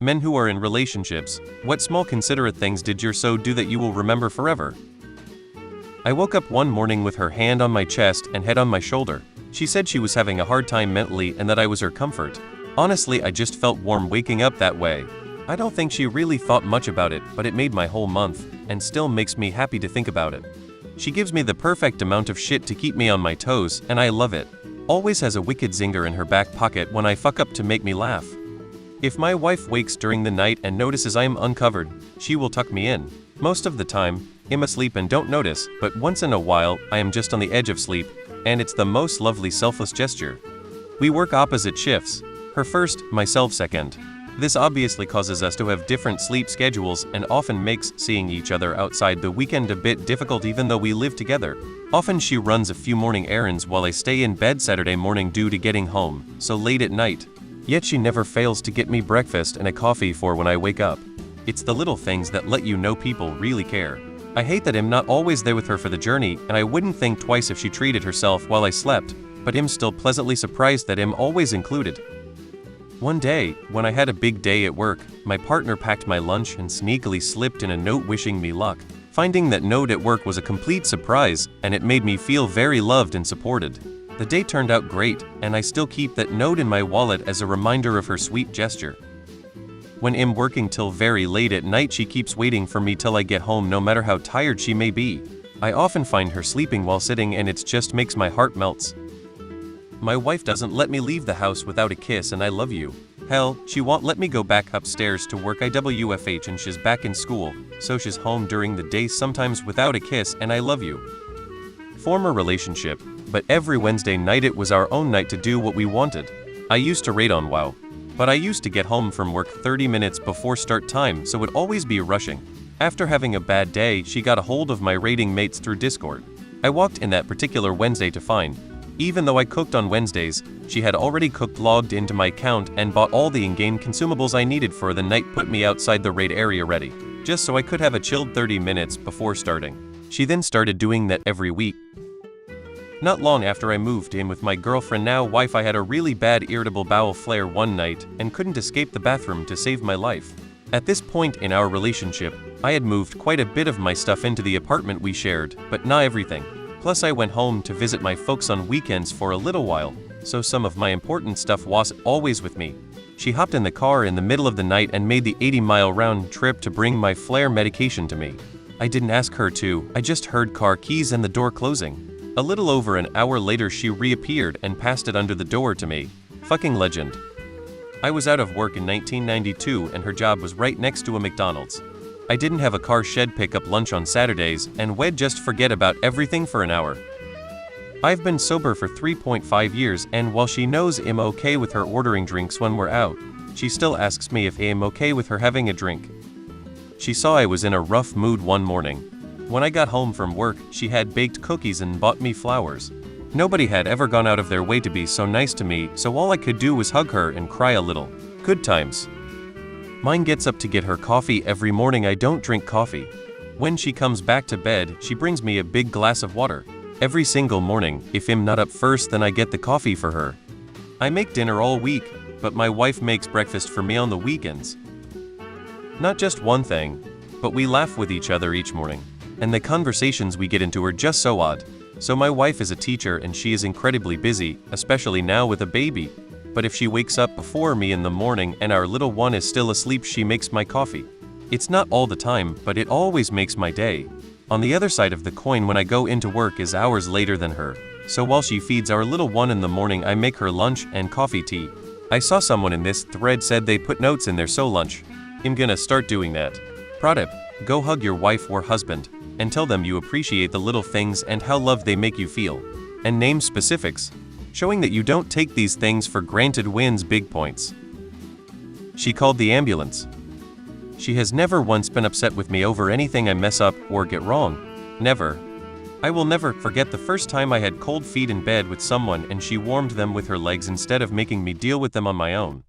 Men who are in relationships, what small considerate things did your so do that you will remember forever? I woke up one morning with her hand on my chest and head on my shoulder. She said she was having a hard time mentally and that I was her comfort. Honestly, I just felt warm waking up that way. I don't think she really thought much about it, but it made my whole month, and still makes me happy to think about it. She gives me the perfect amount of shit to keep me on my toes, and I love it. Always has a wicked zinger in her back pocket when I fuck up to make me laugh. If my wife wakes during the night and notices I am uncovered, she will tuck me in. Most of the time, I'm asleep and don't notice, but once in a while, I am just on the edge of sleep, and it's the most lovely selfless gesture. We work opposite shifts. Her first, myself second. This obviously causes us to have different sleep schedules and often makes seeing each other outside the weekend a bit difficult even though we live together. Often she runs a few morning errands while I stay in bed Saturday morning due to getting home so late at night. Yet she never fails to get me breakfast and a coffee for when I wake up. It's the little things that let you know people really care. I hate that I'm not always there with her for the journey, and I wouldn't think twice if she treated herself while I slept, but I'm still pleasantly surprised that I'm always included. One day, when I had a big day at work, my partner packed my lunch and sneakily slipped in a note wishing me luck. Finding that note at work was a complete surprise, and it made me feel very loved and supported. The day turned out great, and I still keep that note in my wallet as a reminder of her sweet gesture. When I'm working till very late at night, she keeps waiting for me till I get home no matter how tired she may be. I often find her sleeping while sitting and it just makes my heart melts. My wife doesn't let me leave the house without a kiss and I love you. Hell, she won't let me go back upstairs to work IWFH and she's back in school, so she's home during the day sometimes without a kiss and I love you. Former relationship, but every Wednesday night it was our own night to do what we wanted. I used to rate on WoW, but I used to get home from work 30 minutes before start time so it'd always be rushing. After having a bad day, she got a hold of my rating mates through Discord. I walked in that particular Wednesday to find, even though I cooked on Wednesdays, she had already cooked logged into my account and bought all the in-game consumables I needed for the night, put me outside the raid area ready, just so I could have a chilled 30 minutes before starting. She then started doing that every week. Not long after I moved in with my girlfriend now wife, I had a really bad irritable bowel flare one night and couldn't escape the bathroom to save my life. At this point in our relationship, I had moved quite a bit of my stuff into the apartment we shared, but not everything. Plus I went home to visit my folks on weekends for a little while, so some of my important stuff was always with me. She hopped in the car in the middle of the night and made the 80-mile round trip to bring my flare medication to me. I didn't ask her to, I just heard car keys and the door closing. A little over an hour later she reappeared and passed it under the door to me. Fucking legend. I was out of work in 1992 and her job was right next to a McDonald's. I didn't have a car shed pick up lunch on Saturdays and we'd just forget about everything for an hour. I've been sober for 3.5 years and while she knows I'm okay with her ordering drinks when we're out, she still asks me if I'm okay with her having a drink. She saw I was in a rough mood one morning. When I got home from work, she had baked cookies and bought me flowers. Nobody had ever gone out of their way to be so nice to me, so all I could do was hug her and cry a little. Good times. Mine gets up to get her coffee every morning. I don't drink coffee. When she comes back to bed, she brings me a big glass of water. Every single morning, if I'm not up first, then I get the coffee for her. I make dinner all week, but my wife makes breakfast for me on the weekends. Not just one thing, but we laugh with each other each morning. And the conversations we get into are just so odd. So my wife is a teacher and she is incredibly busy, especially now with a baby. But if she wakes up before me in the morning and our little one is still asleep, she makes my coffee. It's not all the time, but it always makes my day. On the other side of the coin, when I go into work is hours later than her. So while she feeds our little one in the morning, I make her lunch and coffee tea. I saw someone in this thread said they put notes in their so lunch. I'm gonna start doing that. Pro tip, go hug your wife or husband and tell them you appreciate the little things and how loved they make you feel. And name specifics, showing that you don't take these things for granted wins big points. She called the ambulance. She has never once been upset with me over anything I mess up or get wrong. Never. I will never forget the first time I had cold feet in bed with someone and she warmed them with her legs instead of making me deal with them on my own.